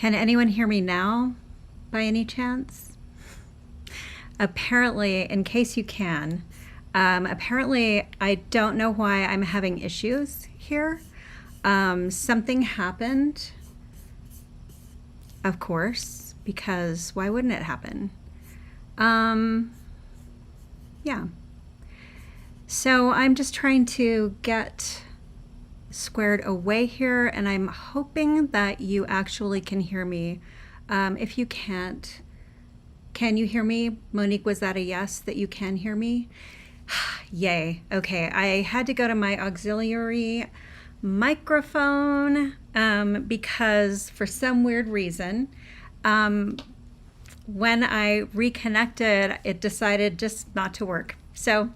Can anyone hear me now by any chance? Apparently, in case you can, apparently I don't know why I'm having issues here. Something happened, of course, because why wouldn't it happen? Yeah. So I'm just trying to get squared away here, and I'm hoping that you actually can hear me. If you can't, can you hear me? Monique, was that a yes that you can hear me? Yay. Okay, I had to go to my auxiliary microphone because for some weird reason, when I reconnected, it decided just not to work. So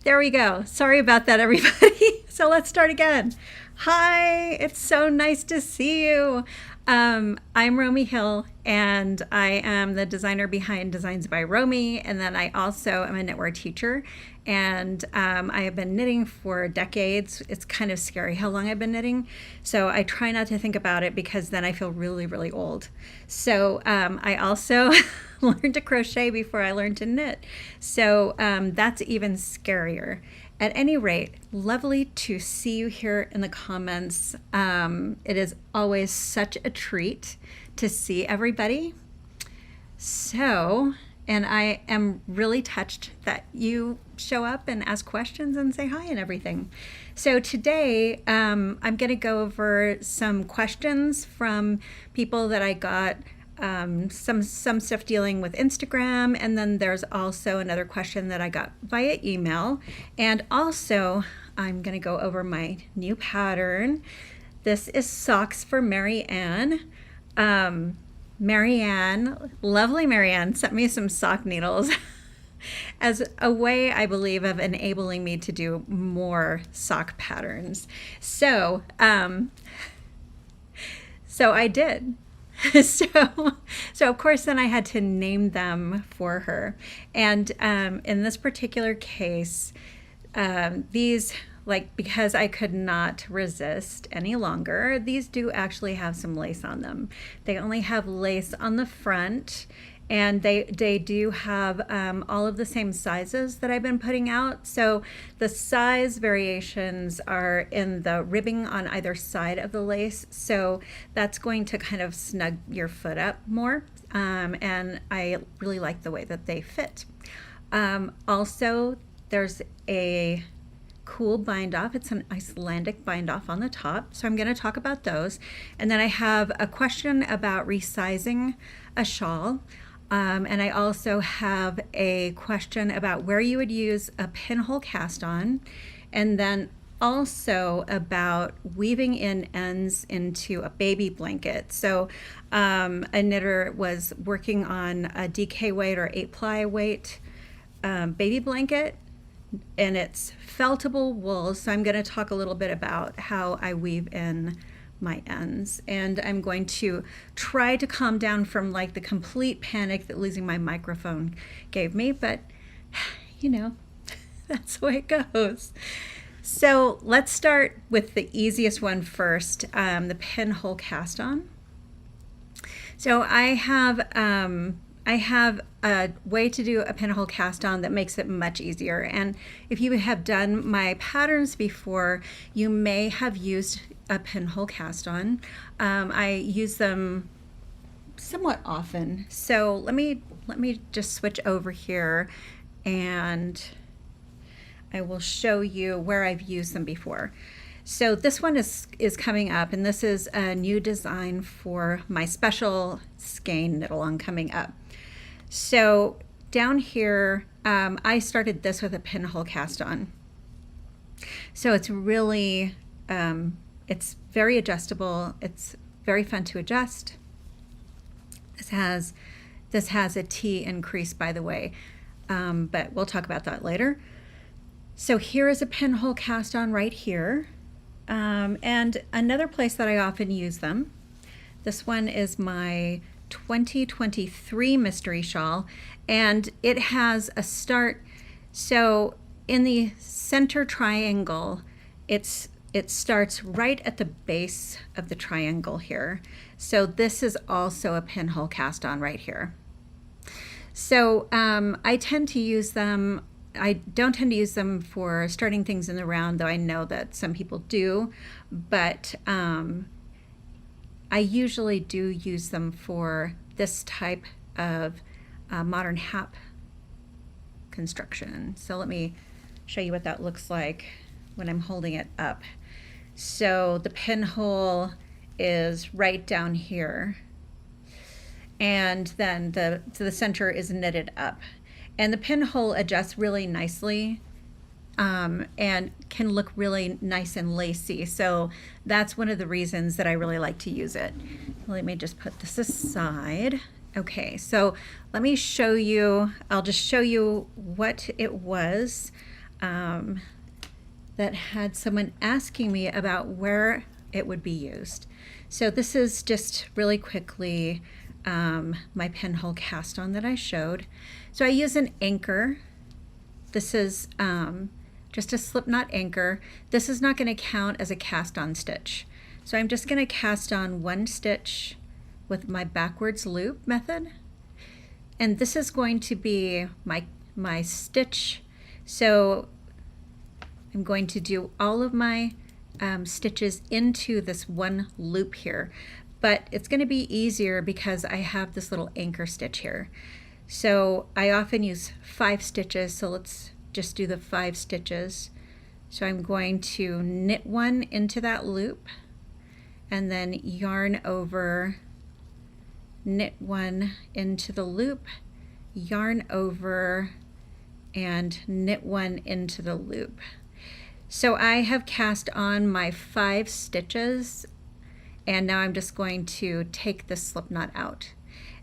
there we go. Sorry about that, everybody. So let's start again. Hi, it's so nice to see you. I'm Romi Hill, and I am the designer behind Designs by Romi, and then I also am a knitwear teacher, and I have been knitting for decades. It's kind of scary how long I've been knitting, so I try not to think about it because then I feel really, really old. So I also learned to crochet before I learned to knit, so that's even scarier. At any rate, lovely to see you here in the comments. It is always such a treat to see everybody. So, and I am really touched that you show up and ask questions and say hi and everything. So today, I'm going to go over some questions from people that I got. Some stuff dealing with Instagram, and then there's also another question that I got via email, and also I'm going to go over my new pattern. This is socks for Maryanne. Maryanne, lovely Maryanne, sent me some sock needles as a way, I believe, of enabling me to do more sock patterns. So I did. So of course, then I had to name them for her. And in this particular case, these, because I could not resist any longer, these do actually have some lace on them. They only have lace on the front, and they do have all of the same sizes that I've been putting out. So the size variations are in the ribbing on either side of the lace. So that's going to kind of snug your foot up more. And I really like the way that they fit. Also, there's a cool bind off. It's an Icelandic bind off on the top. So I'm going to talk about those. And then I have a question about resizing a shawl. And I also have a question about where you would use a pinhole cast on, and then also about weaving in ends into a baby blanket. So a knitter was working on a DK weight or 8-ply weight baby blanket, and it's feltable wool. So I'm going to talk a little bit about how I weave in my ends, and I'm going to try to calm down from the complete panic that losing my microphone gave me, but you know, that's the way it goes. So let's start with the easiest one first, the pinhole cast on. So I have a way to do a pinhole cast on that makes it much easier, and if you have done my patterns before, you may have used a pinhole cast on. I use them somewhat often. So let me just switch over here, and I will show you where I've used them before. So this one is coming up, and this is a new design for my special skein knit along coming up. So down here, I started this with a pinhole cast on. So it's really it's very adjustable. It's very fun to adjust. This has a T increase, by the way, but we'll talk about that later. So here is a pinhole cast on right here, and another place that I often use them. This one is my 2023 mystery shawl, and it has a start. So in the center triangle, it's it starts right at the base of the triangle here. So this is also a pinhole cast on right here. So I tend to use them. I don't tend to use them for starting things in the round, though I know that some people do, but I usually do use them for this type of modern hap construction. So let me show you what that looks like when I'm holding it up. So the pinhole is right down here, and then the center is knitted up, and the pinhole adjusts really nicely and can look really nice and lacy. So that's one of the reasons that I really like to use it. Let me just put this aside. Okay, so let me show you, I'll just show you what it was that had someone asking me about where it would be used. So this is just really quickly my pinhole cast on that I showed. So I use an anchor. This is just a slip knot anchor. This is not going to count as a cast on stitch. So I'm just going to cast on one stitch with my backwards loop method. And this is going to be my stitch. So I'm going to do all of my stitches into this one loop here, but it's going to be easier because I have this little anchor stitch here. So I often use 5 stitches, so let's just do the 5 stitches. So I'm going to knit one into that loop and then yarn over, knit one into the loop, yarn over, and knit one into the loop. So I have cast on my 5 stitches, and now I'm just going to take the slip knot out.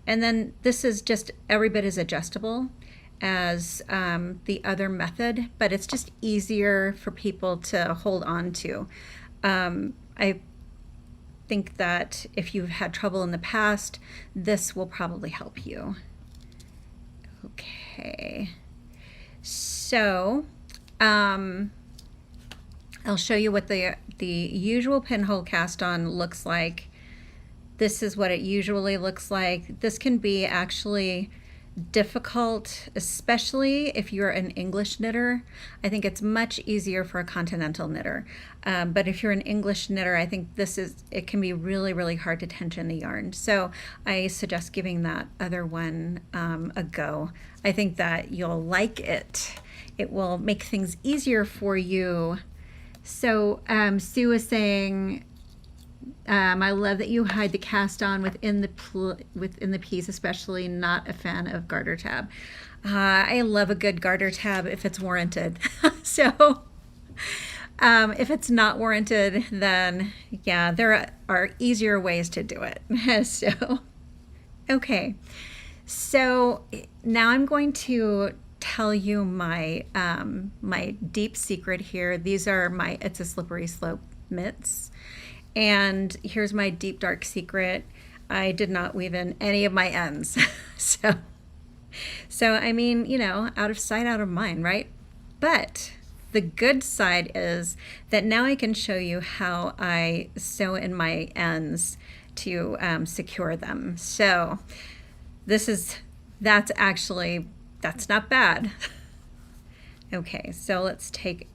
And then this is just every bit as adjustable as the other method, but it's just easier for people to hold on to. I think that if you've had trouble in the past, this will probably help you. Okay, so I'll show you what the usual pinhole cast on looks like. This is what it usually looks like. This can be actually difficult, especially if you're an English knitter. I think it's much easier for a continental knitter. But if you're an English knitter, I think it can be really, really hard to tension the yarn. So I suggest giving that other one a go. I think that you'll like it. It will make things easier for you. So Sue was saying, I love that you hide the cast on within the piece, especially not a fan of garter tab. I love a good garter tab if it's warranted. So if it's not warranted, then yeah, there are easier ways to do it. So, okay. So now I'm going to tell you my my deep secret here. These are it's a slippery slope mitts, and here's my deep dark secret. I did not weave in any of my ends. so I mean, you know, out of sight, out of mind, right? But the good side is that now I can show you how I sew in my ends to secure them. So that's not bad. Okay, so let's take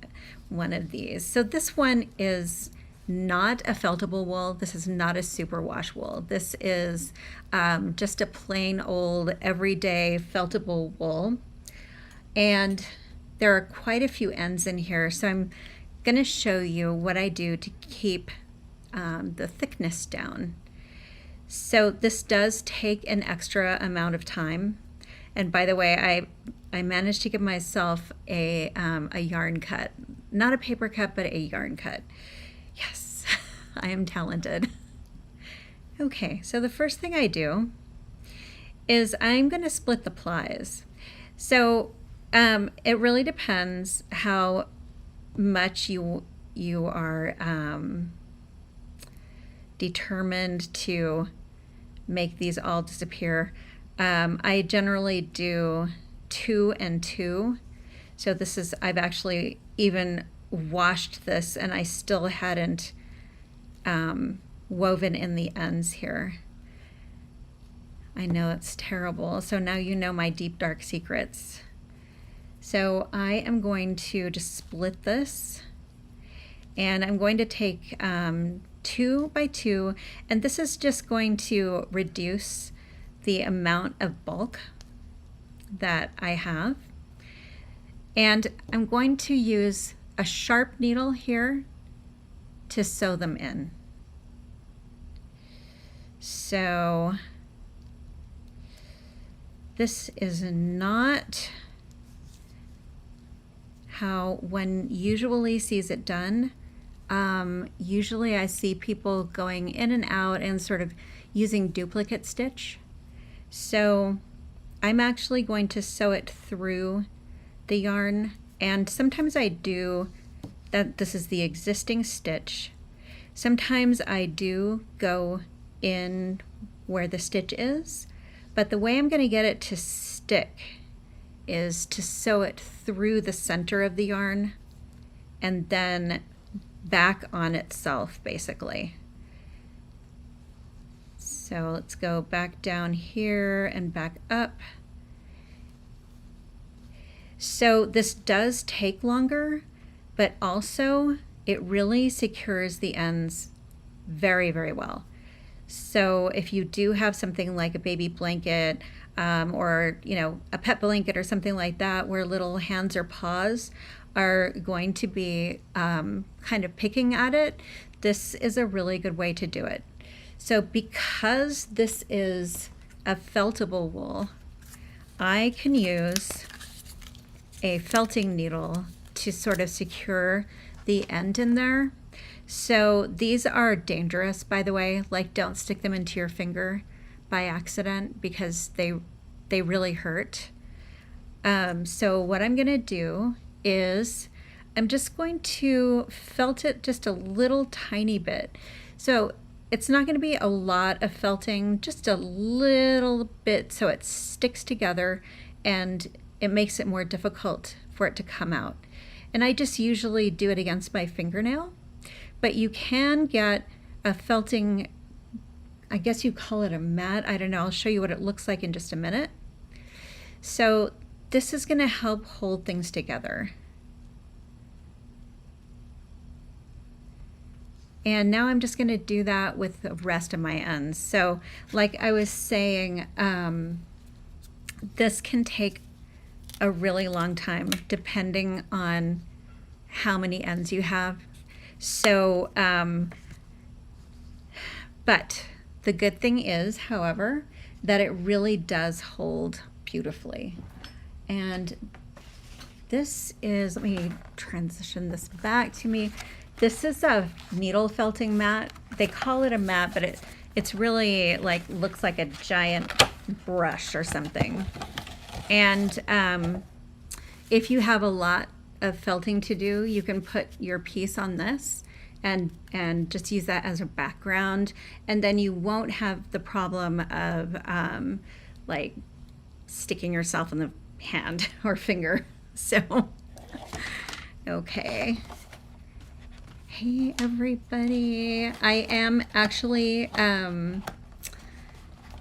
one of these. So this one is not a feltable wool. This is not a superwash wool. This is just a plain old everyday feltable wool. And there are quite a few ends in here. So I'm gonna show you what I do to keep the thickness down. So this does take an extra amount of time. And by the way, I managed to give myself a yarn cut, not a paper cut, but a yarn cut. Yes, I am talented. Okay, so the first thing I do is I'm going to split the plies. So it really depends how much you are determined to make these all disappear. I generally do 2 and 2. So I've actually even washed this and I still hadn't woven in the ends here. I know it's terrible. So now you know my deep dark secrets. So I am going to just split this, and I'm going to take 2 by 2, and this is just going to reduce the amount of bulk that I have. And I'm going to use a sharp needle here to sew them in. So this is not how one usually sees it done. Usually I see people going in and out and sort of using duplicate stitch. So I'm actually going to sew it through the yarn, and sometimes I do that. This is the existing stitch. Sometimes I do go in where the stitch is, but the way I'm going to get it to stick is to sew it through the center of the yarn and then back on itself, basically. So let's go back down here and back up. So this does take longer, but also it really secures the ends very, very well. So if you do have something like a baby blanket, or a pet blanket or something like that, where little hands or paws are going to be kind of picking at it, this is a really good way to do it. So because this is a feltable wool, I can use a felting needle to sort of secure the end in there. So these are dangerous, by the way. Like, don't stick them into your finger by accident because they really hurt. So what I'm gonna do is I'm just going to felt it just a little tiny bit. So it's not gonna be a lot of felting, just a little bit, so it sticks together and it makes it more difficult for it to come out. And I just usually do it against my fingernail, but you can get a felting, I guess you call it a mat, I don't know, I'll show you what it looks like in just a minute. So this is going to help hold things together. And now I'm just going to do that with the rest of my ends. So like I was saying, this can take a really long time depending on how many ends you have. So, but the good thing is, however, that it really does hold beautifully. And this is, let me transition this back to me. This is a needle felting mat. They call it a mat, but it's really like, looks like a giant brush or something. And if you have a lot of felting to do, you can put your piece on this and just use that as a background, and then you won't have the problem of like sticking yourself in the hand or finger. So okay, hey everybody, I am actually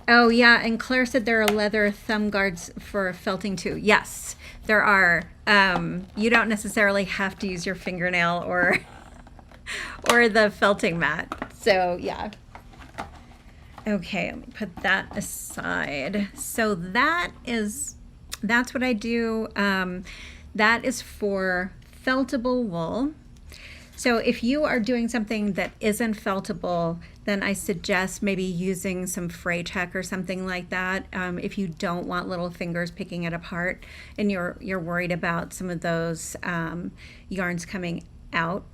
oh yeah, and Claire said there are leather thumb guards for felting too. Yes, there are. You don't necessarily have to use your fingernail or the felting mat. So yeah. Okay, let me put that aside. So that's what I do. That is for feltable wool. So if you are doing something that isn't feltable, then I suggest maybe using some fray check or something like that. If you don't want little fingers picking it apart and you're worried about some of those yarns coming out,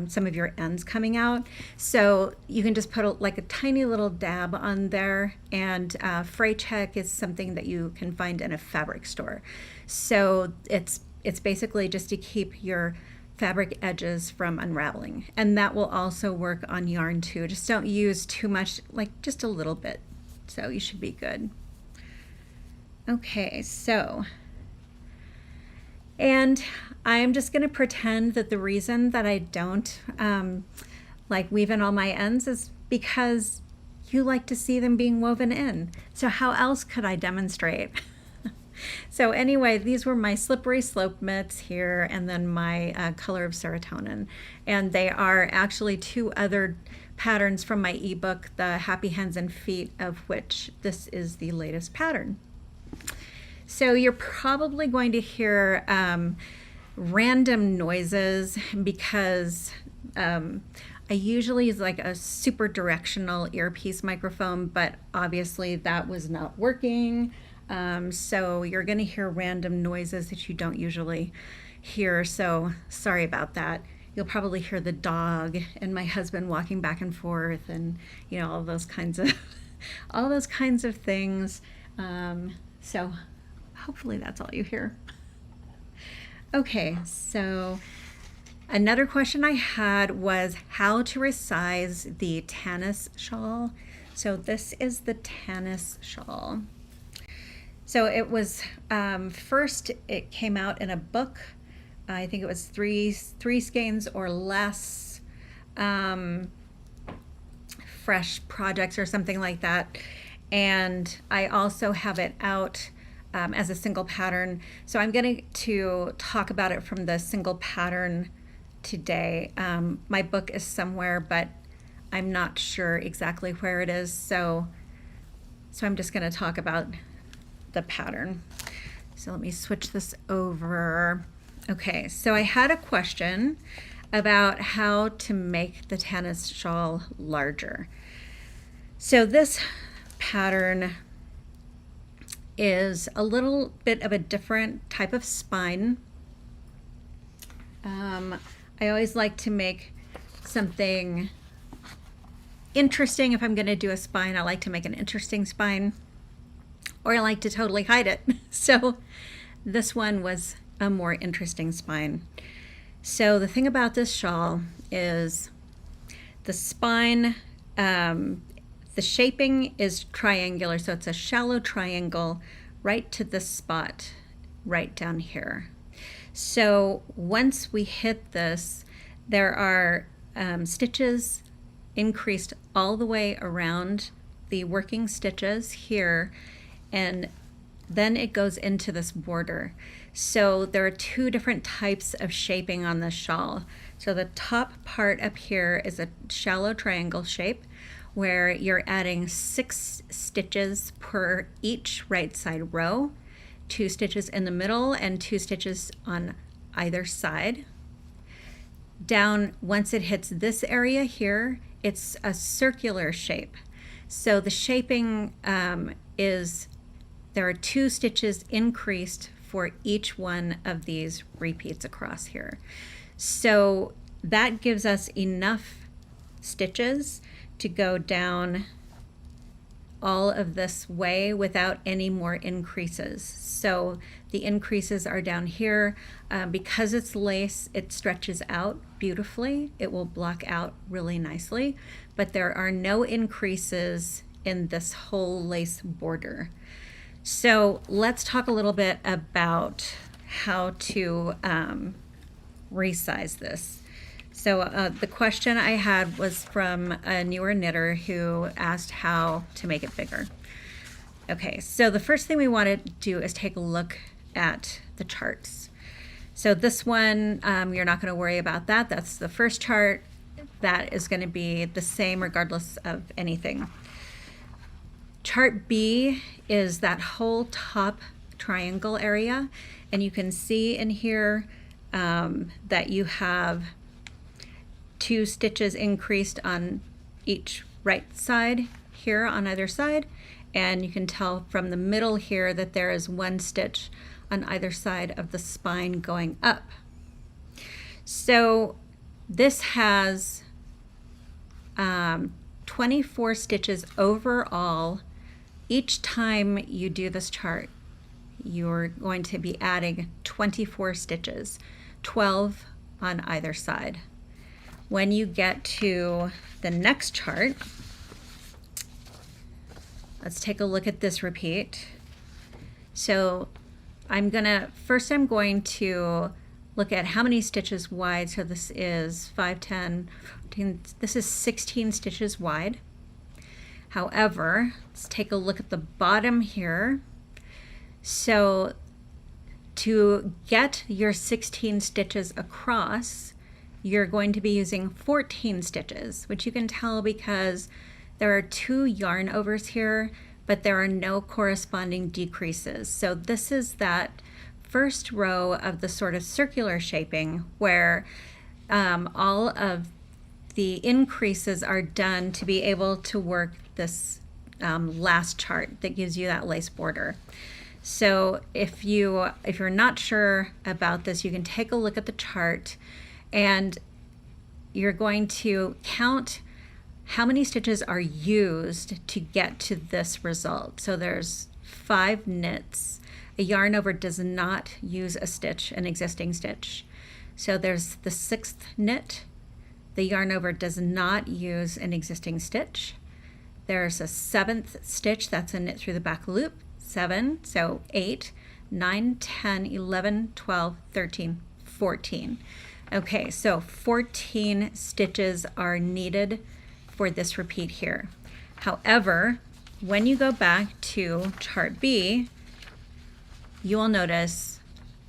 some of your ends coming out. So you can just put like a tiny little dab on there, and fray check is something that you can find in a fabric store. So it's basically just to keep your fabric edges from unraveling, and that will also work on yarn too. Just don't use too much, like just a little bit, so you should be good. Okay, so And I'm just going to pretend that the reason that I don't like weave in all my ends is because you like to see them being woven in. So how else could I demonstrate? So anyway, these were my slippery slope mitts here, and then my color of serotonin. And they are actually two other patterns from my ebook, The Happy Hands and Feet, of which this is the latest pattern. So you're probably going to hear random noises because I usually use like a super directional earpiece microphone, but obviously that was not working. So you're going to hear random noises that you don't usually hear. So sorry about that. You'll probably hear the dog and my husband walking back and forth, and you know, all those kinds of things. So hopefully that's all you hear. Okay, so another question I had was how to resize the Tannis shawl. So this is the Tannis shawl. So it was, first it came out in a book. I think it was three skeins or less, fresh projects or something like that. And I also have it out as a single pattern. So I'm going to talk about it from the single pattern today. My book is somewhere, but I'm not sure exactly where it is. So I'm just going to talk about the pattern. So let me switch this over. Okay, so I had a question about how to make the Tannis shawl larger. So this pattern is a little bit of a different type of spine. I always like to make something interesting. If I'm going to do a spine, I like to make an interesting spine, or I like to totally hide it. So this one was a more interesting spine. So the thing about this shawl is the spine, the shaping is triangular, so it's a shallow triangle right to this spot right down here. So once we hit this, there are stitches increased all the way around the working stitches here, and then it goes into this border. So there are two different types of shaping on this shawl. So the top part up here is a shallow triangle shape where you're adding 6 stitches per each right side row, 2 stitches in the middle and 2 stitches on either side. Down, once it hits this area here, it's a circular shape. So the shaping is, there are 2 stitches increased for each one of these repeats across here. So that gives us enough stitches to go down all of this way without any more increases. So the increases are down here. Because it's lace, it stretches out beautifully. It will block out really nicely, but there are no increases in this whole lace border. So let's talk a little bit about how to resize this. So the question I had was from a newer knitter who asked how to make it bigger. Okay, so the first thing we want to do is take a look at the charts. So this one, you're not going to worry about that. That's the first chart. That is going to be the same regardless of anything. Chart B is that whole top triangle area, and you can see in here that you have 2 stitches increased on each right side here on either side, and you can tell from the middle here that there is 1 stitch on either side of the spine going up. So this has 24 stitches overall. Each time you do this chart, you're going to be adding 24 stitches, 12 on either side. When you get to the next chart, let's take a look at this repeat. So I'm going to look at how many stitches wide. So this is 5, 10, 14, this is 16 stitches wide. However, let's take a look at the bottom here. So to get your 16 stitches across, you're going to be using 14 stitches, which you can tell because there are 2 yarn overs here, but there are no corresponding decreases. So this is that first row of the sort of circular shaping where all of the increases are done to be able to work this last chart that gives you that lace border. So if you're not sure about this, you can take a look at the chart and you're going to count how many stitches are used to get to this result. So there's 5 knits. A yarn over does not use a stitch, an existing stitch. So there's the 6th knit. The yarn over does not use an existing stitch. There's a 7th stitch, that's a knit through the back loop, 7, so 8, 9, 10, 11, 12, 13, 14. Okay, so 14 stitches are needed for this repeat here. However, when you go back to chart B, you will notice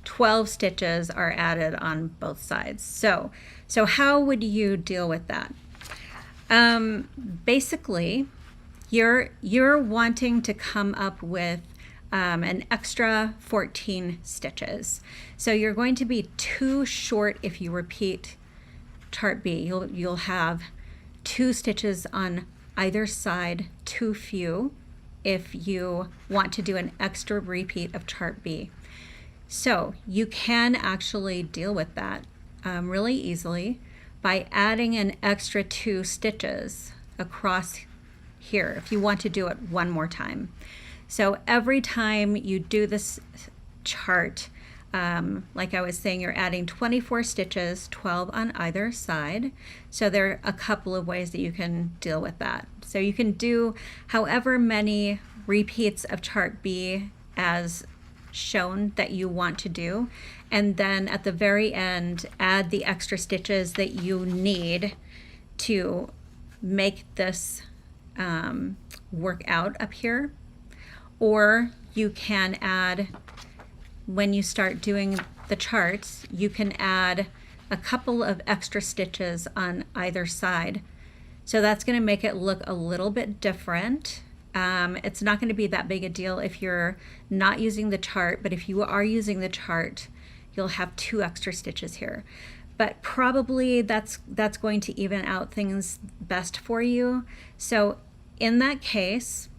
12 stitches are added on both sides. So how would you deal with that? Basically, you're wanting to come up with an extra 14 stitches. So you're going to be too short if you repeat chart B. You'll have 2 stitches on either side, too few, if you want to do an extra repeat of chart B. So you can actually deal with that really easily by adding an extra 2 stitches across here if you want to do it one more time. So every time you do this chart, like I was saying, you're adding 24 stitches, 12 on either side. So there are a couple of ways that you can deal with that. So you can do however many repeats of chart B as shown that you want to do, and then at the very end add the extra stitches that you need to make this work out up here. Or you can add, when you start doing the charts, you can add a couple of extra stitches on either side. So that's going to make it look a little bit different. It's not going to be that big a deal if you're not using the chart, but if you are using the chart, you'll have 2 extra stitches here. But probably that's going to even out things best for you. So in that case,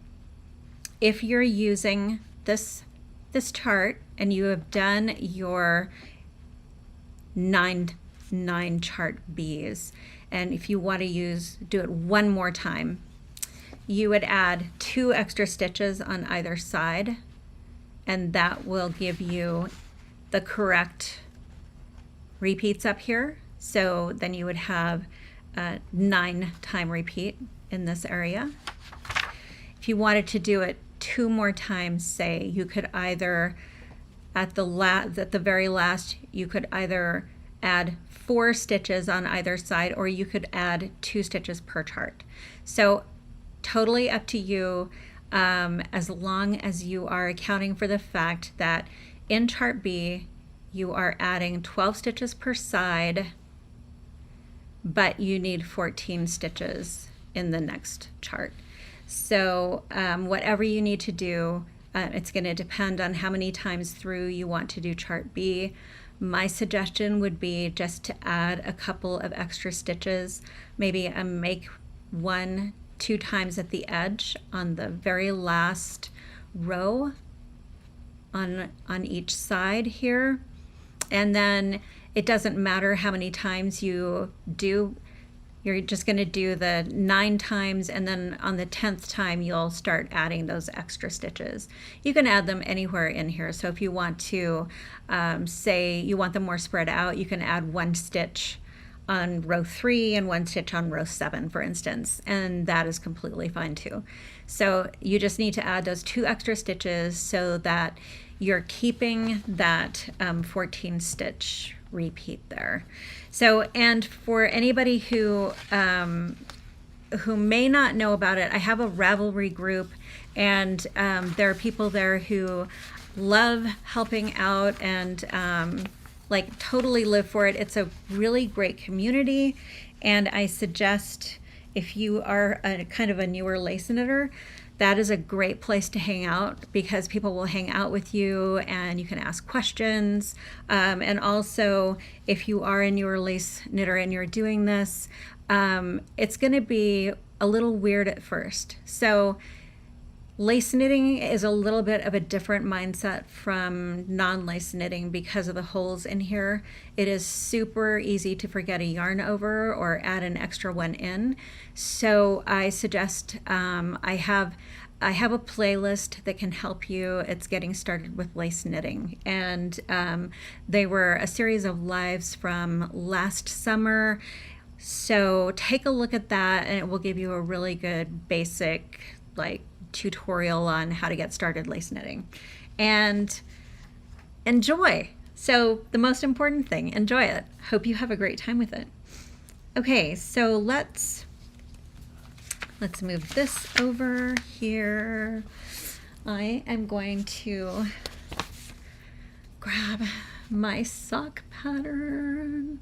if you're using this chart and you have done your 9 chart Bs, and if you want to do it one more time, you would add 2 extra stitches on either side, and that will give you the correct repeats up here. So then you would have a 9-time repeat in this area. If you wanted to do it 2 more times, say, you could either at the very last, you could either add 4 stitches on either side, or you could add 2 stitches per chart. So totally up to you, as long as you are accounting for the fact that in chart B you are adding 12 stitches per side, but you need 14 stitches in the next chart. So whatever you need to do, it's going to depend on how many times through you want to do chart B. My suggestion would be just to add a couple of extra stitches, maybe make 1-2 times at the edge on the very last row on each side here. And then it doesn't matter how many times you do. You're just going to do the 9 times, and then on the 10th time you'll start adding those extra stitches. You can add them anywhere in here. So if you want to say you want them more spread out, you can add 1 stitch on row 3 and 1 stitch on row 7, for instance, and that is completely fine too. So you just need to add those 2 extra stitches so that you're keeping that 14 stitch repeat there. So, and for anybody who may not know about it, I have a Ravelry group, and there are people there who love helping out and like totally live for it. It's a really great community, and I suggest if you are a kind of a newer lace knitter, that is a great place to hang out, because people will hang out with you and you can ask questions. And also, if you are a newer lace knitter and you're doing this, it's going to be a little weird at first. So lace knitting is a little bit of a different mindset from non-lace knitting because of the holes in here. It is super easy to forget a yarn over or add an extra one in. So I suggest I have a playlist that can help you. It's getting started with lace knitting, and they were a series of lives from last summer. So take a look at that, and it will give you a really good basic like tutorial on how to get started lace knitting. And enjoy. So the most important thing, enjoy it. Hope you have a great time with it. Okay, so let's move this over here. I am going to grab my sock pattern.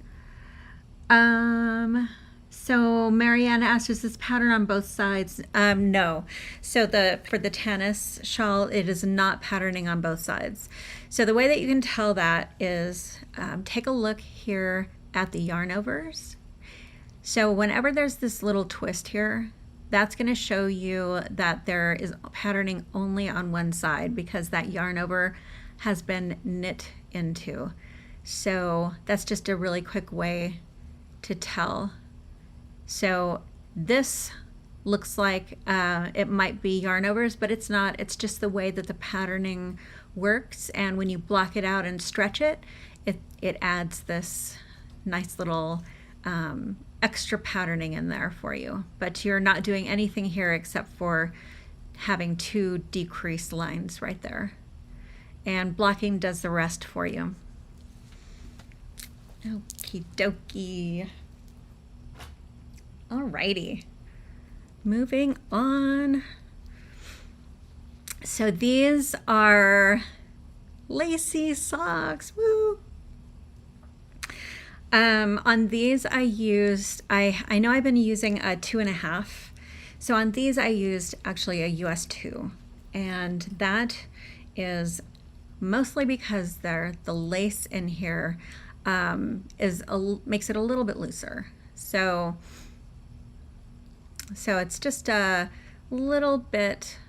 So Maryanne asked, is this pattern on both sides? No. So for the Tannis shawl, it is not patterning on both sides. So the way that you can tell that is take a look here at the yarn overs. So whenever there's this little twist here, that's going to show you that there is patterning only on one side, because that yarn over has been knit into. So that's just a really quick way to tell. So this looks like it might be yarn overs, but it's not. It's just the way that the patterning works, and when you block it out and stretch it, it adds this nice little extra patterning in there for you. But you're not doing anything here except for having two decreased lines right there, and blocking does the rest for you. Okie dokie. Alrighty, moving on. So these are lacy socks. Woo! On these I used, I know I've been using a 2.5. So on these I used actually a US 2, and that is mostly because the lace in here makes it a little bit looser. So it's just a little bit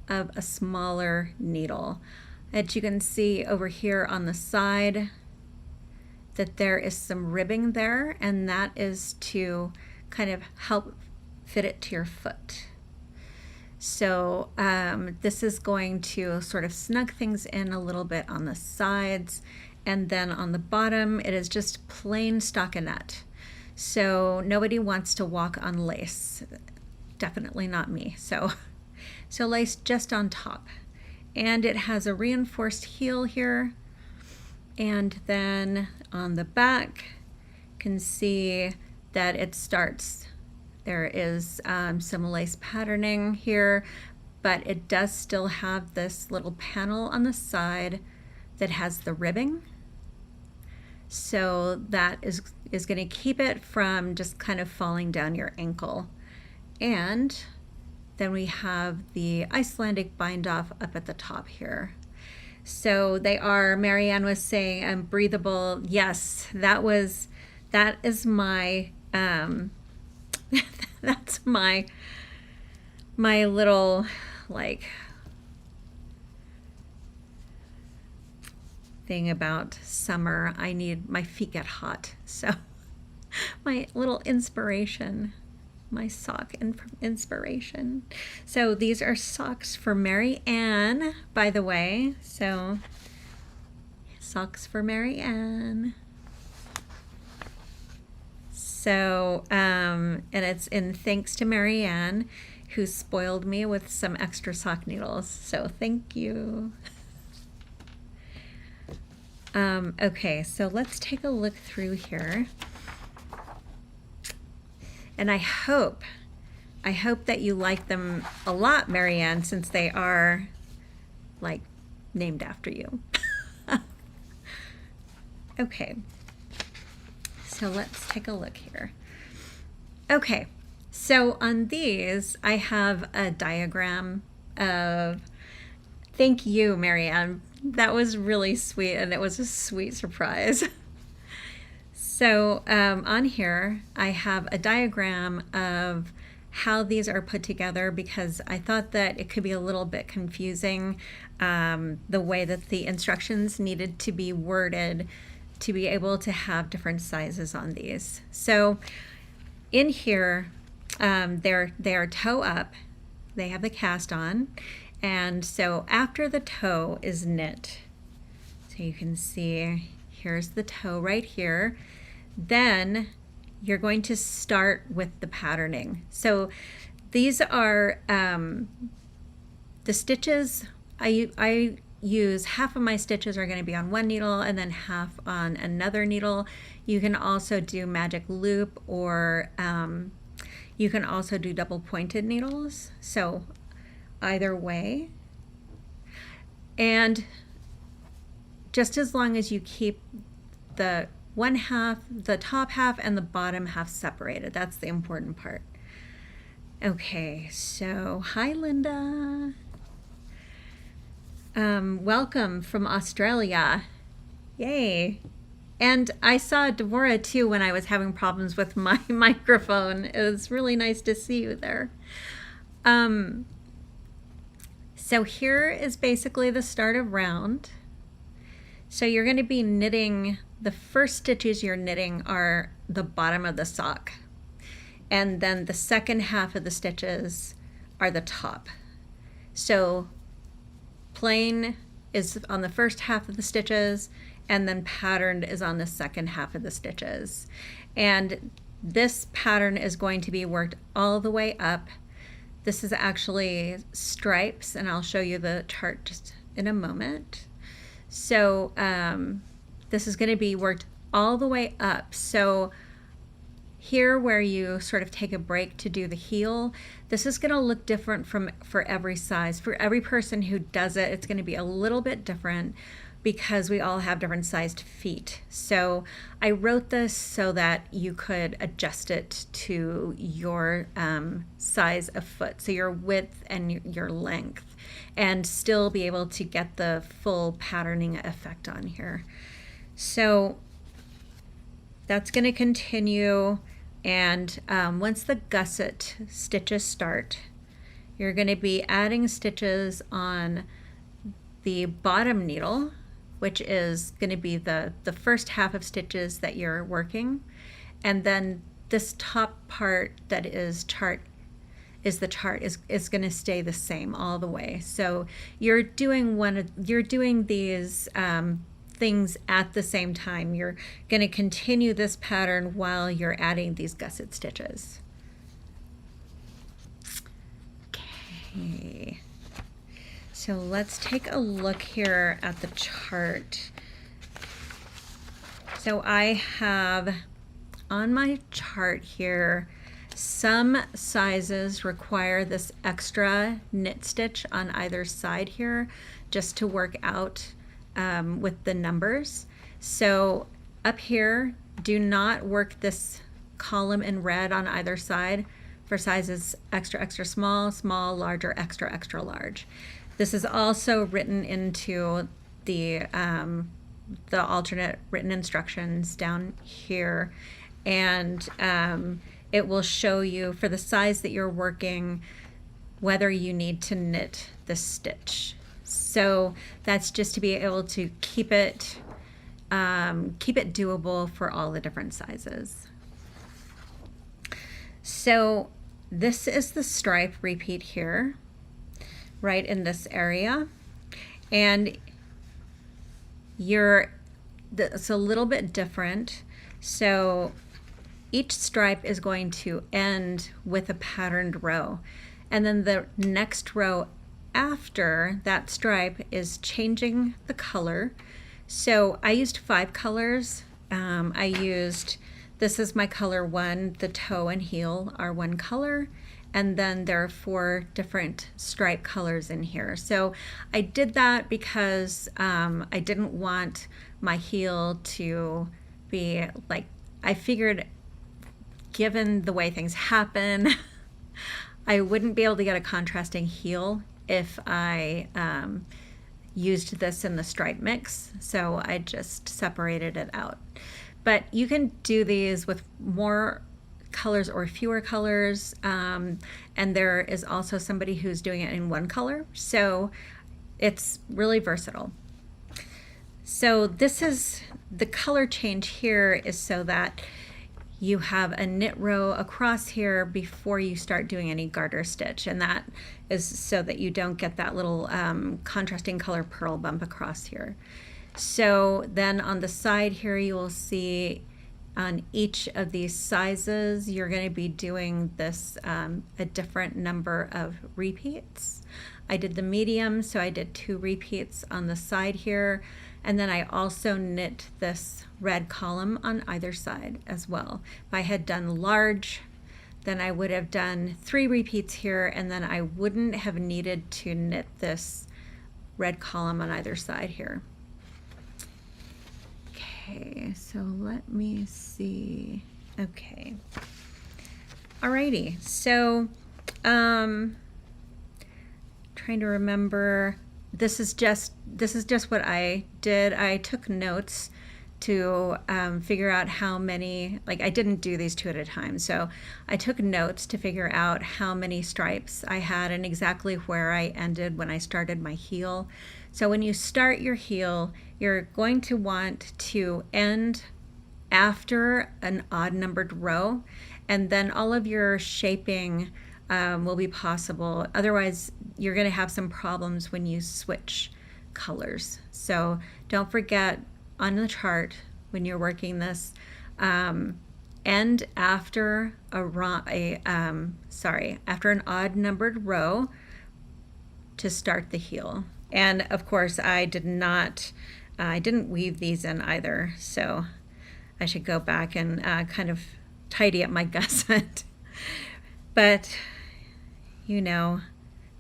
of a smaller needle. As you can see over here on the side, that there is some ribbing there, and that is to kind of help fit it to your foot. So this is going to sort of snug things in a little bit on the sides, and then on the bottom it is just plain stockinette. So nobody wants to walk on lace, definitely not me. So lace just on top, and it has a reinforced heel here, and then on the back you can see that it starts. There is some lace patterning here, but it does still have this little panel on the side that has the ribbing. So that is going to keep it from just kind of falling down your ankle. And then we have the Icelandic bind off up at the top here. So they are, Maryanne was saying, breathable. Yes, that is my that's my little like thing about summer. I need, my feet get hot, so my little inspiration, my sock inspiration. So these are socks for Maryanne, by the way. So socks for Maryanne. So and it's in thanks to Maryanne, who spoiled me with some extra sock needles. So thank you. Okay, so let's take a look through here. And I hope that you like them a lot, Maryanne, since they are like named after you. Okay, so let's take a look here. Okay, so on these, I have a diagram of, thank you, Maryanne. That was really sweet, and it was a sweet surprise. So on here, I have a diagram of how these are put together because I thought that it could be a little bit confusing the way that the instructions needed to be worded to be able to have different sizes on these. So in here, they're toe up, they have the cast on, and so after the toe is knit, so you can see here's the toe right here. Then you're going to start with the patterning. So these are the stitches. I use half of my stitches are going to be on one needle and then half on another needle. You can also do magic loop, or you can also do double pointed needles. So either way. And just as long as you keep the one half, the top half and the bottom half separated. That's the important part. Okay, so hi Linda. Welcome from Australia. Yay. And I saw Devorah too when I was having problems with my microphone. It was really nice to see you there. So here is basically the start of round. So you're going to be knitting, the first stitches you're knitting are the bottom of the sock. And then the second half of the stitches are the top. So plain is on the first half of the stitches, and then patterned is on the second half of the stitches. And this pattern is going to be worked all the way up. This is actually stripes, and I'll show you the chart just in a moment. So this is going to be worked all the way up. So here where you sort of take a break to do the heel, this is going to look different for every size. For every person who does it, it's going to be a little bit different because we all have different sized feet. So I wrote this so that you could adjust it to your size of foot, so your width and your length, and still be able to get the full patterning effect on here. So that's going to continue, and once the gusset stitches start, you're going to be adding stitches on the bottom needle, which is going to be the first half of stitches that you're working, and then this top part that is is going to stay the same all the way. So you're doing these things at the same time. You're going to continue this pattern while you're adding these gusset stitches. Okay. So let's take a look here at the chart. So I have on my chart here, some sizes require this extra knit stitch on either side here just to work out with the numbers. So up here, do not work this column in red on either side for sizes extra, extra small, small, large, or extra, extra large. This is also written into the alternate written instructions down here, and it will show you for the size that you're working whether you need to knit the stitch. So that's just to be able to keep it doable for all the different sizes. So this is the stripe repeat here, right in this area, and it's a little bit different. So each stripe is going to end with a patterned row, and then the next row after that stripe is changing the color. So I used 5 colors. This is my color 1, the toe and heel are 1 color, and then there are 4 different stripe colors in here. So I did that because I didn't want my heel to be like, I figured given the way things happen, I wouldn't be able to get a contrasting heel if I used this in the stripe mix, so I just separated it out. But you can do these with more colors or fewer colors, and there is also somebody who's doing it in 1 color, so it's really versatile. So this is the color change here is so that you have a knit row across here before you start doing any garter stitch, and that is so that you don't get that little contrasting color purl bump across here. So then on the side here you will see on each of these sizes you're going to be doing this a different number of repeats. I did the medium, so I did 2 repeats on the side here, and then I also knit this red column on either side as well. If I had done large, then I would have done 3 repeats here, and then I wouldn't have needed to knit this red column on either side here. Okay, so let me see. Okay. Alrighty, so trying to remember, this is just what I did. I took notes to figure out how many, like I didn't do these 2 at a time, so I took notes to figure out how many stripes I had and exactly where I ended when I started my heel. So when you start your heel, you're going to want to end after an odd numbered row, and then all of your shaping will be possible. Otherwise, you're going to have some problems when you switch colors. So don't forget on the chart when you're working this, end after after an odd numbered row to start the heel. And of course, I didn't weave these in either, so I should go back and kind of tidy up my gusset. But you know,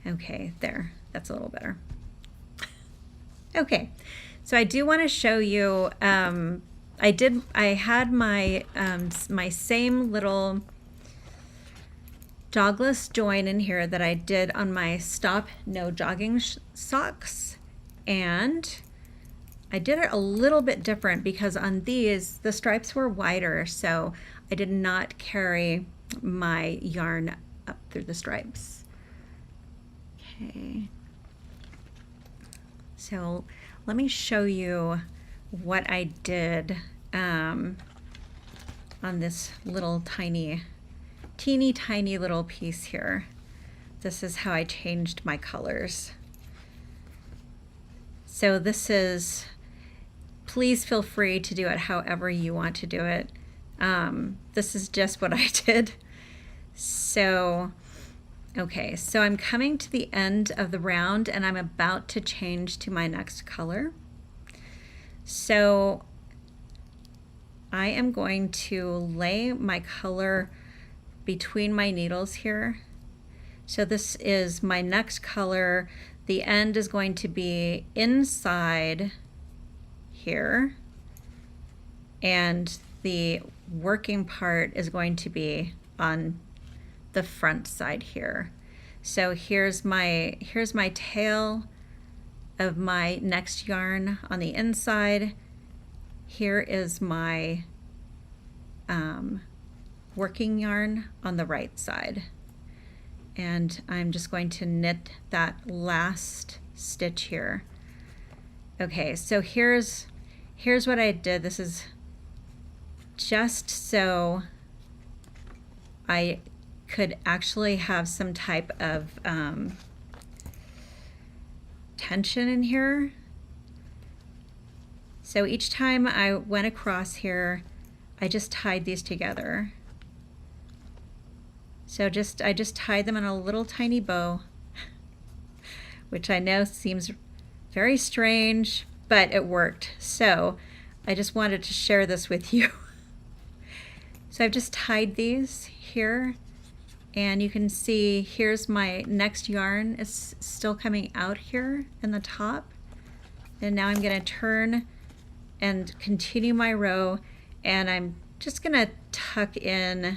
okay, there, that's a little better. Okay, so I do want to show you, I had my my same little dogless join in here that I did on my Stop No Jogging socks, and I did it a little bit different because on these the stripes were wider, so I did not carry my yarn up through the stripes. Okay, so let me show you what I did on this little teeny tiny little piece here. This is how I changed my colors. So this is, please feel free to do it however you want to do it. This is just what I did. So okay, so I'm coming to the end of the round and I'm about to change to my next color. So I am going to lay my color between my needles here. So this is my next color. The end is going to be inside here, and the working part is going to be on the front side here. So here's my tail of my next yarn on the inside. Here is my working yarn on the right side, and I'm just going to knit that last stitch here. Okay, so here's what I did. This is just so I could actually have some type of tension in here. So each time I went across here, I just tied these together. So I just tied them in a little tiny bow, which I know seems very strange, but it worked. So I just wanted to share this with you. So I've just tied these here, and you can see here's my next yarn. It's still coming out here in the top. And now I'm going to turn and continue my row, and I'm just going to tuck in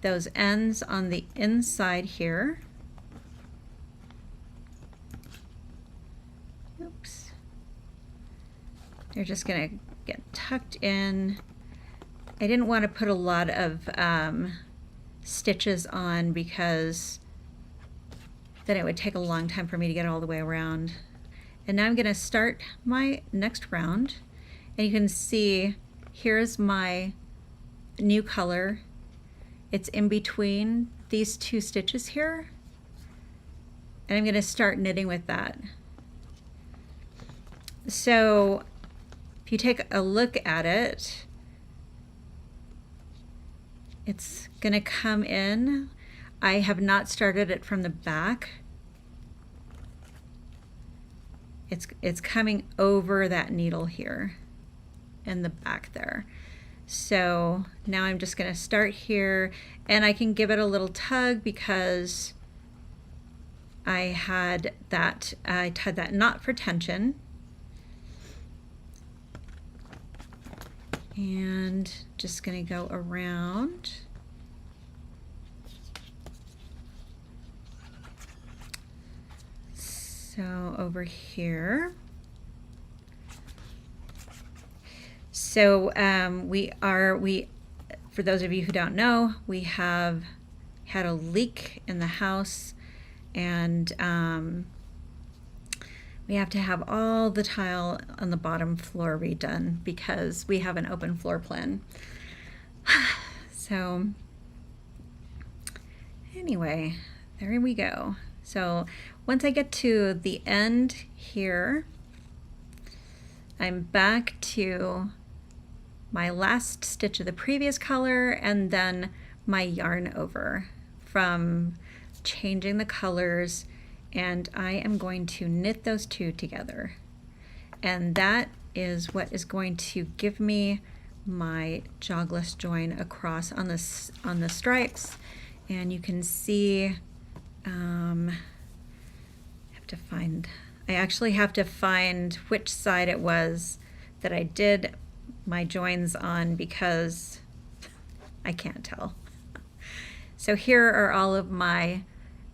those ends on the inside here. Oops. They're just going to get tucked in. I didn't want to put a lot of stitches on because then it would take a long time for me to get all the way around. And now I'm going to start my next round, and you can see here's my new color. It's in between these two stitches here, and I'm going to start knitting with that. So if you take a look at it, it's going to come in. I have not started it from the back. It's coming over that needle here in the back there. So now I'm just going to start here, and I can give it a little tug because I tied that knot for tension. And just going to go around. So over here. So for those of you who don't know, we have had a leak in the house, and we have to have all the tile on the bottom floor redone because we have an open floor plan. So anyway, there we go. So once I get to the end here, I'm back to my last stitch of the previous color and then my yarn over from changing the colors, and I am going to knit those two together, and that is what is going to give me my jogless join across on the stripes. And you can see I actually have to find which side it was that I did my joins on because I can't tell. So here are all of my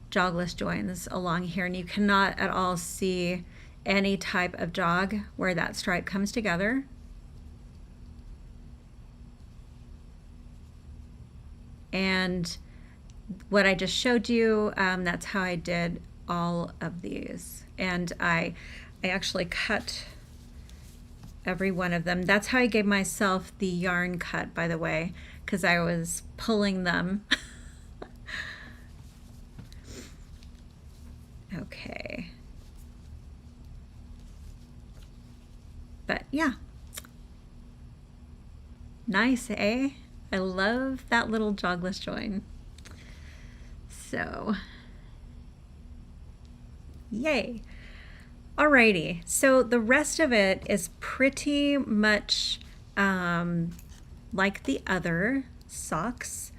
jogless joins along here, and you cannot at all see any type of jog where that stripe comes together. And what I just showed you, that's how I did all of these. And I actually cut every one of them. That's how I gave myself the yarn cut, by the way, because I was pulling them. Okay. But yeah. Nice, eh? I love that little jogless join. So, yay. Alrighty, so the rest of it is pretty much like the other socks.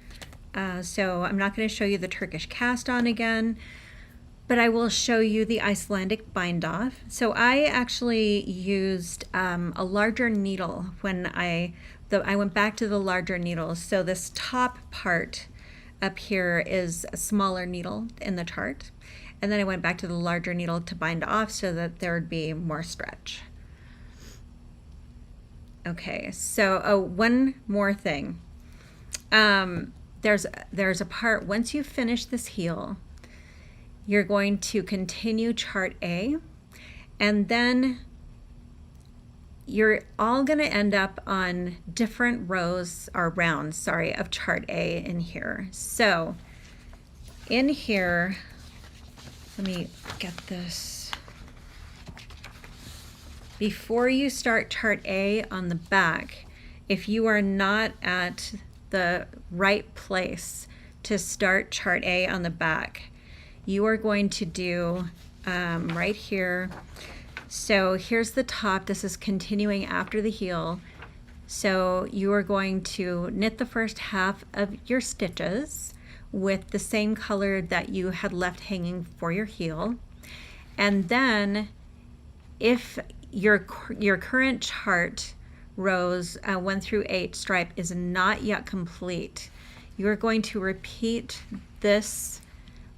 So I'm not going to show you the Turkish cast on again, but I will show you the Icelandic bind off. So I actually used a larger needle when I went back to the larger needles. So this top part up here is a smaller needle in the chart. And then I went back to the larger needle to bind off so that there would be more stretch. Okay, so one more thing. There's a part, once you finish this heel, you're going to continue chart A, and then you're all going to end up on different rows or rounds, sorry, of chart A in here. So in here, let me get this. Before you start chart A on the back, if you are not at the right place to start chart A on the back, you are going to do right here, So here's the top. This is continuing after the heel. So you are going to knit the first half of your stitches with the same color that you had left hanging for your heel. And then if your current chart rows 1 through 8 stripe is not yet complete, you're going to repeat this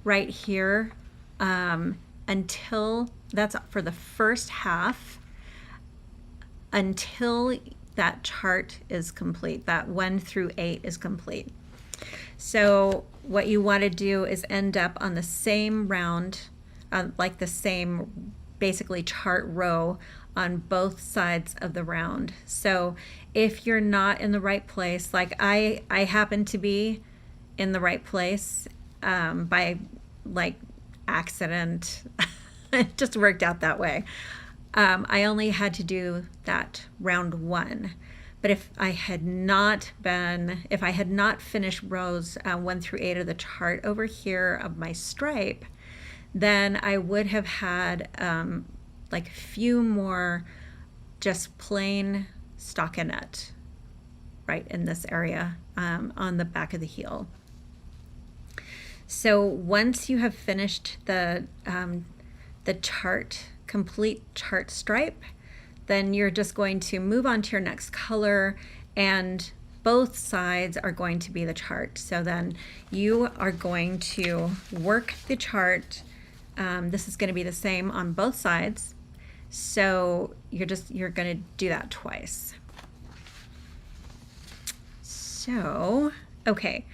right here until, that's for the first half, until that chart is complete, that 1 through 8 is complete. So what you want to do is end up on the same round, like the same basically chart row on both sides of the round. So if you're not in the right place, like I happen to be in the right place by like accident, it just worked out that way. I only had to do that round 1. But if I had not finished rows 1 through 8 of the chart over here of my stripe, then I would have had like a few more just plain stockinette right in this area on the back of the heel. So once you have finished the complete chart stripe, then you're just going to move on to your next color, and both sides are going to be the chart. So then you are going to work the chart. This is going to be the same on both sides. So you're going to do that twice. So, okay.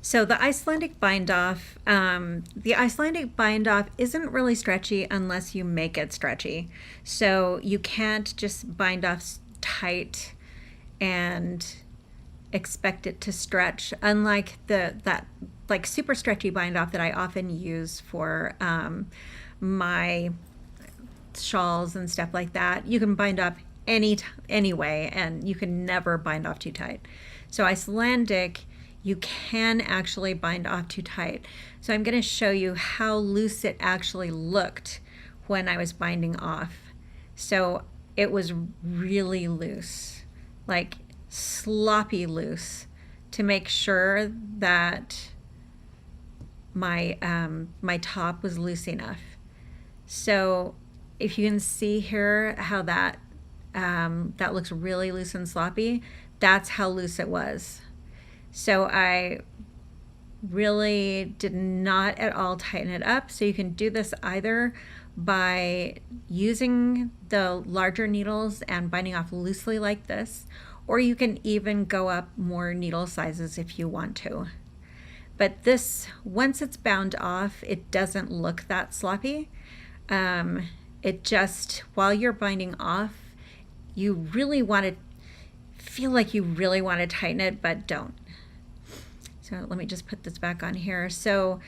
So the Icelandic bind off isn't really stretchy unless you make it stretchy. So you can't just bind off tight and expect it to stretch, unlike that like super stretchy bind off that I often use for my shawls and stuff like that. You can bind off any way, and you can never bind off too tight. So Icelandic, you can actually bind off too tight. So I'm going to show you how loose it actually looked when I was binding off. So it was really loose, like sloppy loose, to make sure that my my top was loose enough. So if you can see here how that that looks really loose and sloppy, that's how loose it was. So I really did not at all tighten it up. So you can do this either by using the larger needles and binding off loosely like this, or you can even go up more needle sizes if you want to. But this, once it's bound off, it doesn't look that sloppy. It just, while you're binding off, you really want to feel like you really want to tighten it, but don't. So let me just put this back on here. So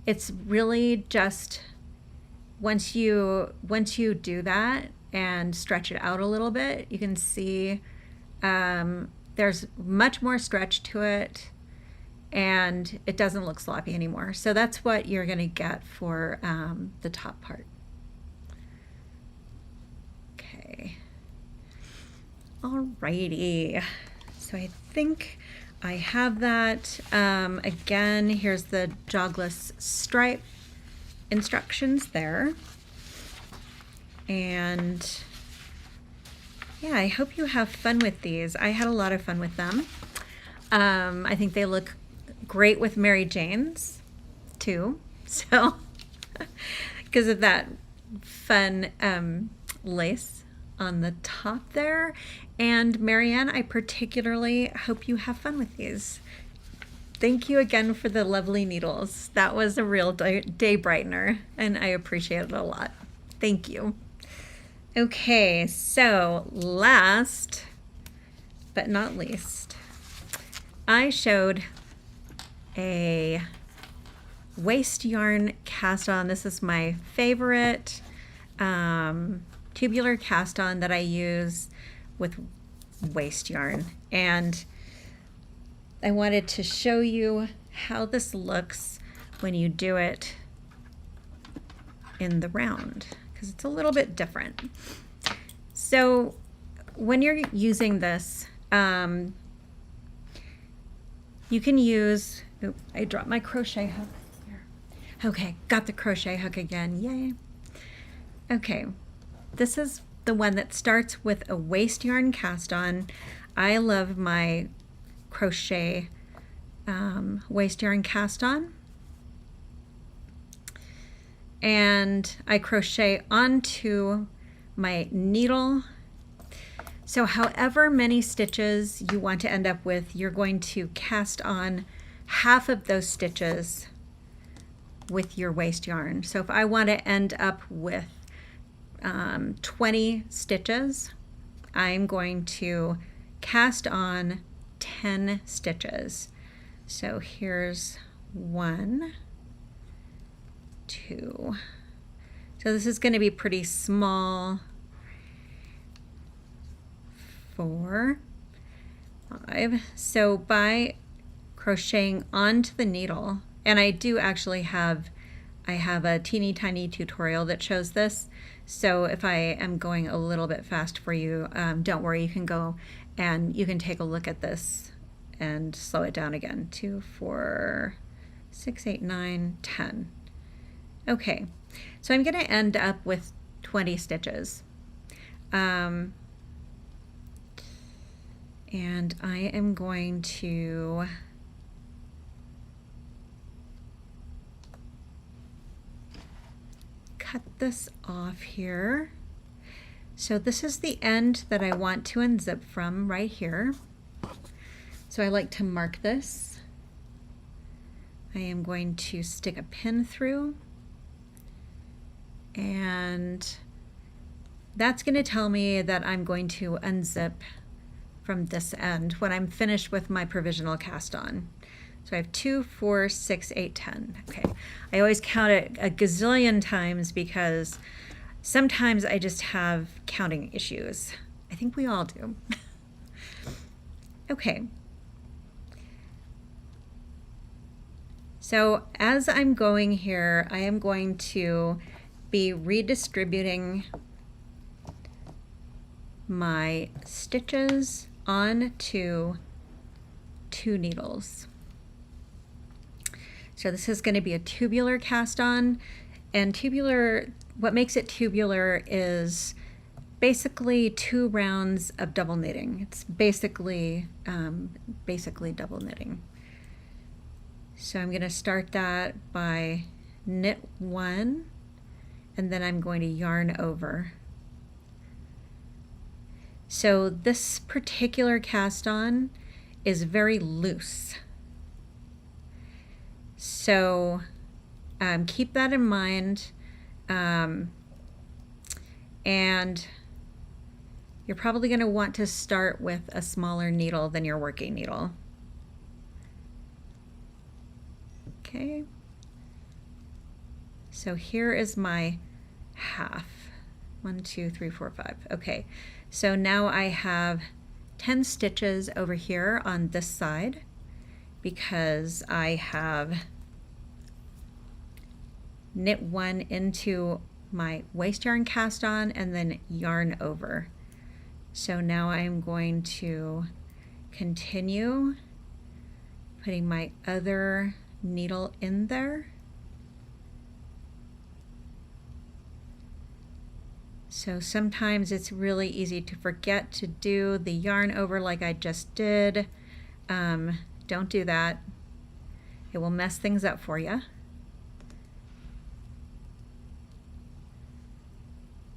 it's really just once you do that and stretch it out a little bit, you can see there's much more stretch to it, and it doesn't look sloppy anymore. So that's what you're going to get for the top part. Okay. Alrighty. So I think I have that. Again, here's the jogless stripe instructions there. And yeah, I hope you have fun with these. I had a lot of fun with them. I think they look great with Mary Jane's too. So, because of that fun lace on the top there. And Maryanne, I particularly hope you have fun with these. Thank you again for the lovely needles. That was a real day brightener, and I appreciate it a lot. Thank you. Okay, so last but not least, I showed a waste yarn cast on. This is my favorite tubular cast on that I use with waste yarn, and I wanted to show you how this looks when you do it in the round, because it's a little bit different. So when you're using this, you can use, oops, I dropped my crochet hook here. Okay, got the crochet hook again, yay. Okay, this is the one that starts with a waste yarn cast on. I love my crochet waste yarn cast on. And I crochet onto my needle. So however many stitches you want to end up with, you're going to cast on half of those stitches with your waste yarn. So if I want to end up with 20 stitches, I'm going to cast on 10 stitches. So here's 1, 2. So this is going to be pretty small. 4, 5. So by crocheting onto the needle, and I do actually have, I have a teeny tiny tutorial that shows this. So if I am going a little bit fast for you, don't worry, you can go and you can take a look at this and slow it down again. 2, 4, 6, 8, 9, 10. Okay, so I'm going to end up with 20 stitches. And I am going to cut this off here. So this is the end that I want to unzip from right here. So I like to mark this. I am going to stick a pin through, and that's going to tell me that I'm going to unzip from this end when I'm finished with my provisional cast on. So I have 2, 4, 6, 8, 10. Okay, I always count it a gazillion times because sometimes I just have counting issues. I think we all do. Okay. So as I'm going here, I am going to be redistributing my stitches onto 2 needles. So this is going to be a tubular cast on, and tubular, what makes it tubular is basically 2 rounds of double knitting. It's basically double knitting. So I'm going to start that by knit 1, and then I'm going to yarn over. So this particular cast on is very loose. So keep that in mind, and you're probably going to want to start with a smaller needle than your working needle. Okay, so here is my half. 1, 2, 3, 4, 5. Okay, so now I have 10 stitches over here on this side because I have knit 1 into my waste yarn cast on and then yarn over. So now I'm going to continue putting my other needle in there. So sometimes it's really easy to forget to do the yarn over like I just did. Don't do that. It will mess things up for you.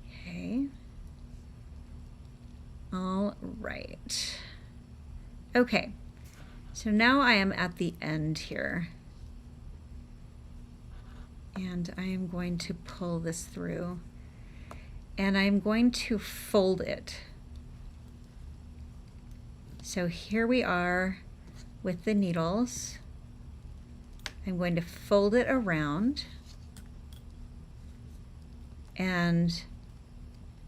Okay. All right. Okay. So now I am at the end here. And I am going to pull this through. And I'm going to fold it. So here we are with the needles. I'm going to fold it around and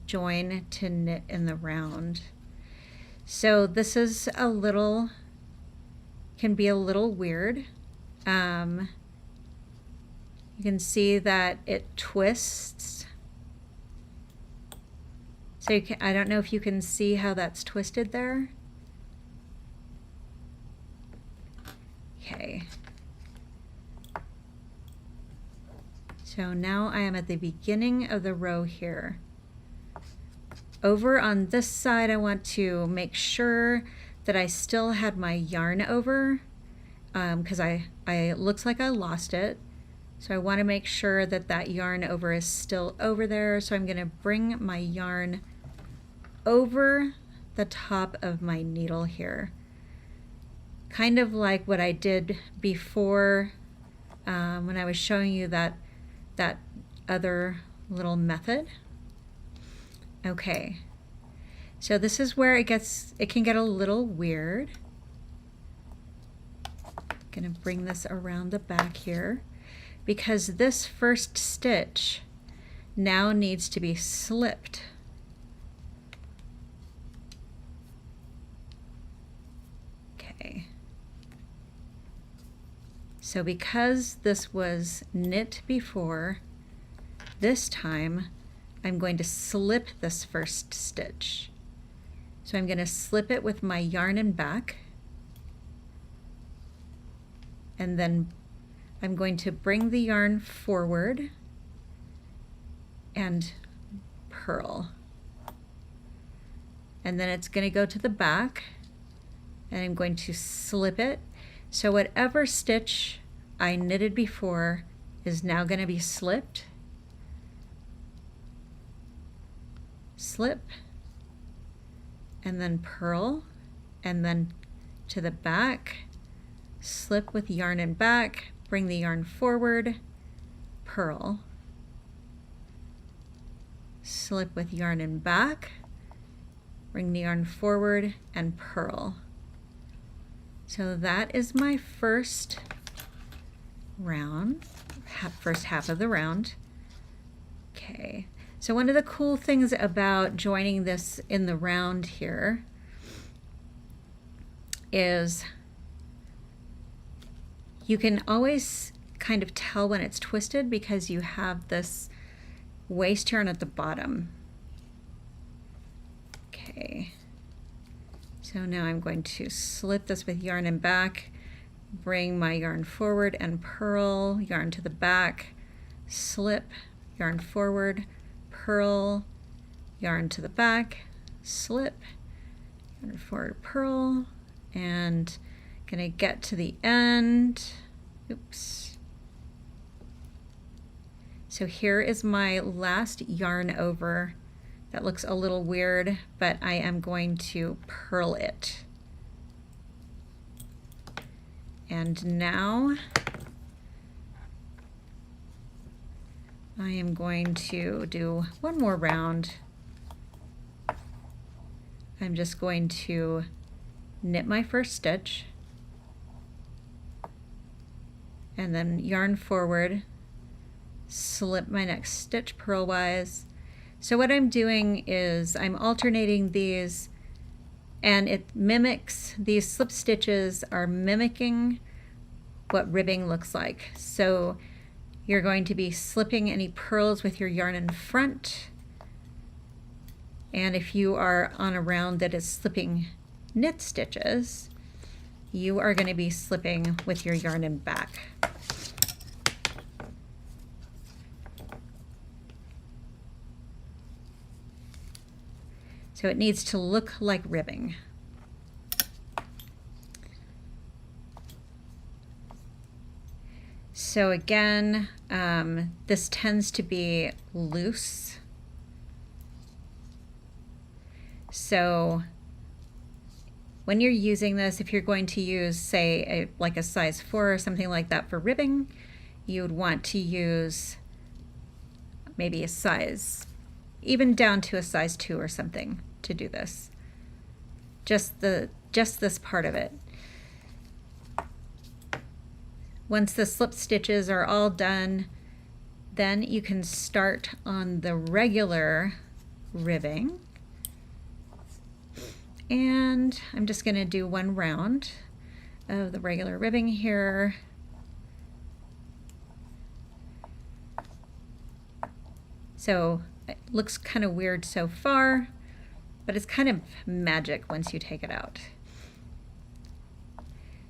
join to knit in the round. So this is can be a little weird. You can see that it twists. So you can, I don't know if you can see how that's twisted there. Okay. So now I am at the beginning of the row here. Over on this side, I want to make sure that I still had my yarn over, because it looks like I lost it. So I want to make sure that that yarn over is still over there. So I'm going to bring my yarn over the top of my needle here. Kind of like what I did before when I was showing you that other little method. Okay, so this is where it can get a little weird. I'm gonna bring this around the back here because this first stitch now needs to be slipped. Okay. So because this was knit before, this time I'm going to slip this first stitch. So I'm going to slip it with my yarn and back, and then I'm going to bring the yarn forward and purl. And then it's going to go to the back, and I'm going to slip it. So whatever stitch I knitted before is now going to be slipped. Slip, and then purl, and then to the back, slip with yarn and back, bring the yarn forward, purl, slip with yarn and back, bring the yarn forward, and purl. So that is my first round, first half of the round. Okay. So one of the cool things about joining this in the round here is you can always kind of tell when it's twisted because you have this waist yarn at the bottom. Okay, so now I'm going to slip this with yarn and back, bring my yarn forward and purl, yarn to the back, slip, yarn forward, purl, yarn to the back, slip, yarn forward, purl, and gonna get to the end. Oops. So here is my last yarn over. That looks a little weird, but I am going to purl it. And now I am going to do one more round. I'm just going to knit my first stitch and then yarn forward, slip my next stitch purlwise. So what I'm doing is I'm alternating these, and it mimics, these slip stitches are mimicking what ribbing looks like. So you're going to be slipping any purls with your yarn in front. And if you are on a round that is slipping knit stitches, you are going to be slipping with your yarn in back. So it needs to look like ribbing. So again, this tends to be loose. So when you're using this, if you're going to use, say, like a size 4 or something like that for ribbing, you would want to use maybe a size, even down to a size 2 or something to do this. Just this part of it. Once the slip stitches are all done, then you can start on the regular ribbing. And I'm just going to do one round of the regular ribbing here. So It looks kind of weird so far, but it's kind of magic once you take it out.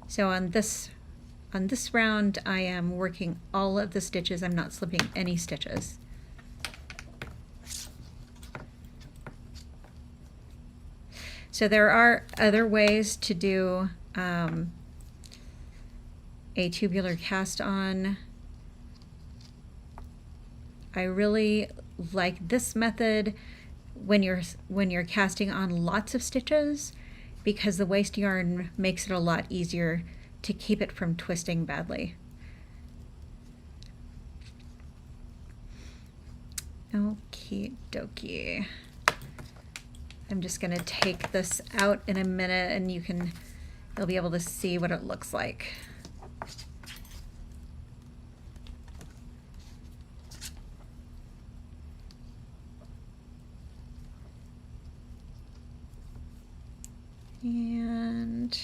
So on this round, I am working all of the stitches. I'm not slipping any stitches. So there are other ways to do a tubular cast on. I really like this method when you're casting on lots of stitches, because the waste yarn makes it a lot easier to keep it from twisting badly. Okie dokie. I'm just gonna take this out in a minute and you'll be able to see what it looks like. And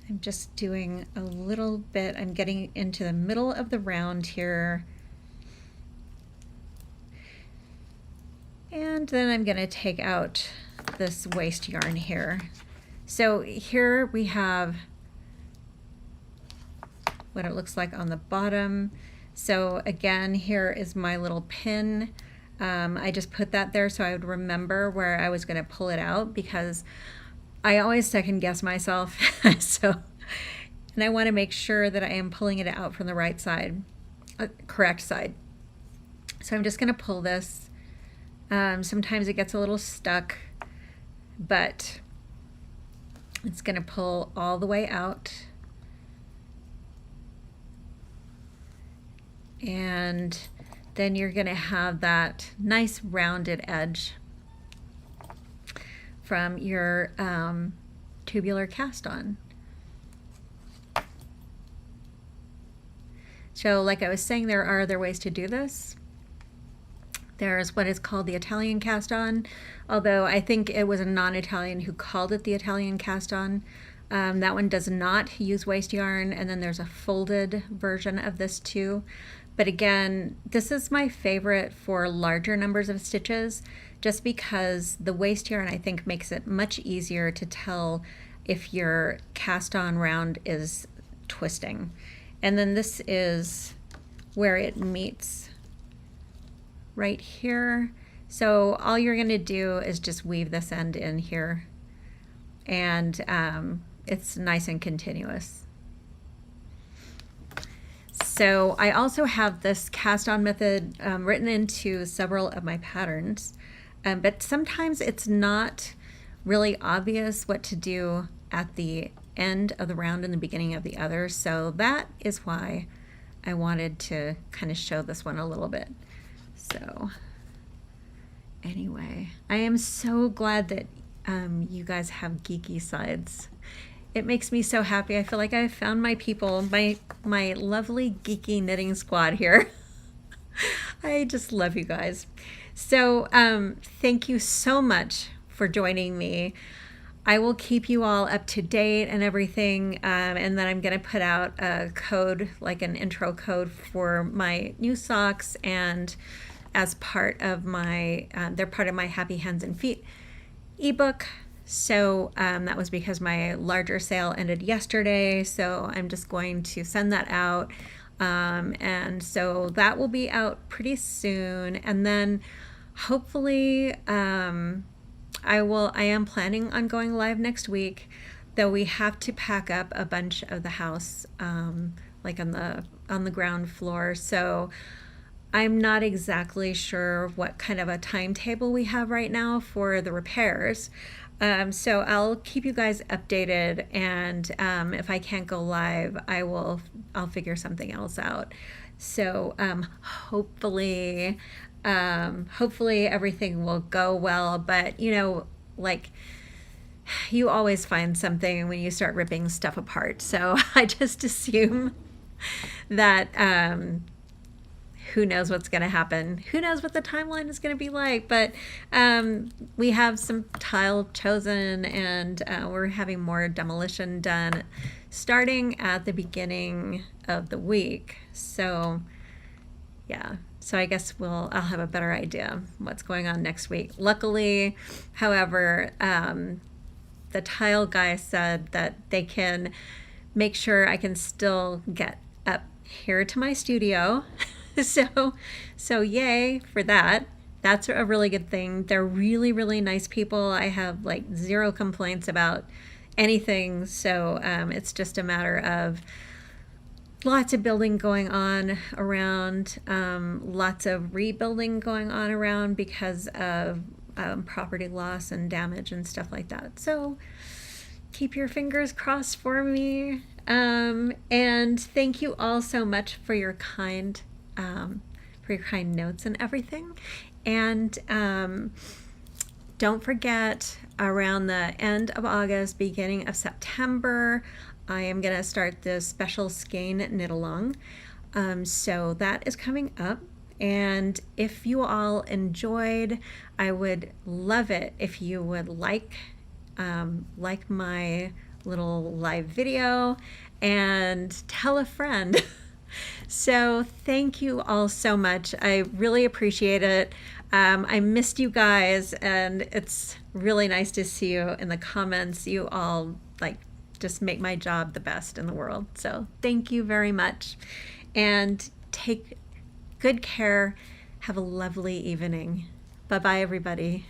I'm just doing a little bit, I'm getting into the middle of the round here. And then I'm gonna take out this waste yarn here. So here we have what it looks like on the bottom. So again, here is my little pin. I just put that there so I would remember where I was gonna pull it out, because I always second guess myself. And I wanna make sure that I am pulling it out from the right side, correct side. So I'm just gonna pull this. Sometimes it gets a little stuck, but it's gonna pull all the way out. And then you're gonna have that nice rounded edge from your tubular cast on. So like I was saying, there are other ways to do this. There's what is called the Italian cast on, although I think it was a non-Italian who called it the Italian cast on. That one does not use waste yarn, and then there's a folded version of this too. But again, this is my favorite for larger numbers of stitches, just because the waste yarn I think makes it much easier to tell if your cast on round is twisting. And then this is where it meets right here. So all you're going to do is just weave this end in here, and it's nice and continuous. So I also have this cast on method written into several of my patterns, but sometimes it's not really obvious what to do at the end of the round and the beginning of the other. So that is why I wanted to kind of show this one a little bit. So anyway, I am so glad that you guys have geeky sides. It makes me so happy. I feel like I found my people, my lovely geeky knitting squad here. I just love you guys. So thank you so much for joining me. I will keep you all up to date and everything, and then I'm going to put out a code, like an intro code for my new socks, and as part of my, they're part of my Happy Hands and Feet ebook. So that was because my larger sale ended yesterday, so I'm just going to send that out. And so that will be out pretty soon. And then hopefully I am planning on going live next week, though we have to pack up a bunch of the house, like on the ground floor. So I'm not exactly sure what kind of a timetable we have right now for the repairs. So I'll keep you guys updated, and if I can't go live, I'll figure something else out. So hopefully everything will go well, but you know, like, you always find something when you start ripping stuff apart. So I just assume that who knows what's going to happen? Who knows what the timeline is going to be like? But we have some tile chosen, and we're having more demolition done starting at the beginning of the week. So yeah, So I guess I'll have a better idea what's going on next week. Luckily, however, the tile guy said that they can make sure I can still get up here to my studio. So yay for that. That's a really good thing. They're really, really nice people. I have like zero complaints about anything. So it's just a matter of lots of building going on around, lots of rebuilding going on around because of property loss and damage and stuff like that. So keep your fingers crossed for me. And thank you all so much for your kind notes and everything. And don't forget, around the end of August, beginning of September, I am going to start this special skein knit along. So that is coming up. And if you all enjoyed, I would love it if you would like my little live video and tell a friend. So thank you all so much. I really appreciate it. I missed you guys, and it's really nice to see you in the comments. You all just make my job the best in the world. So thank you very much, and take good care. Have a lovely evening. Bye-bye, everybody.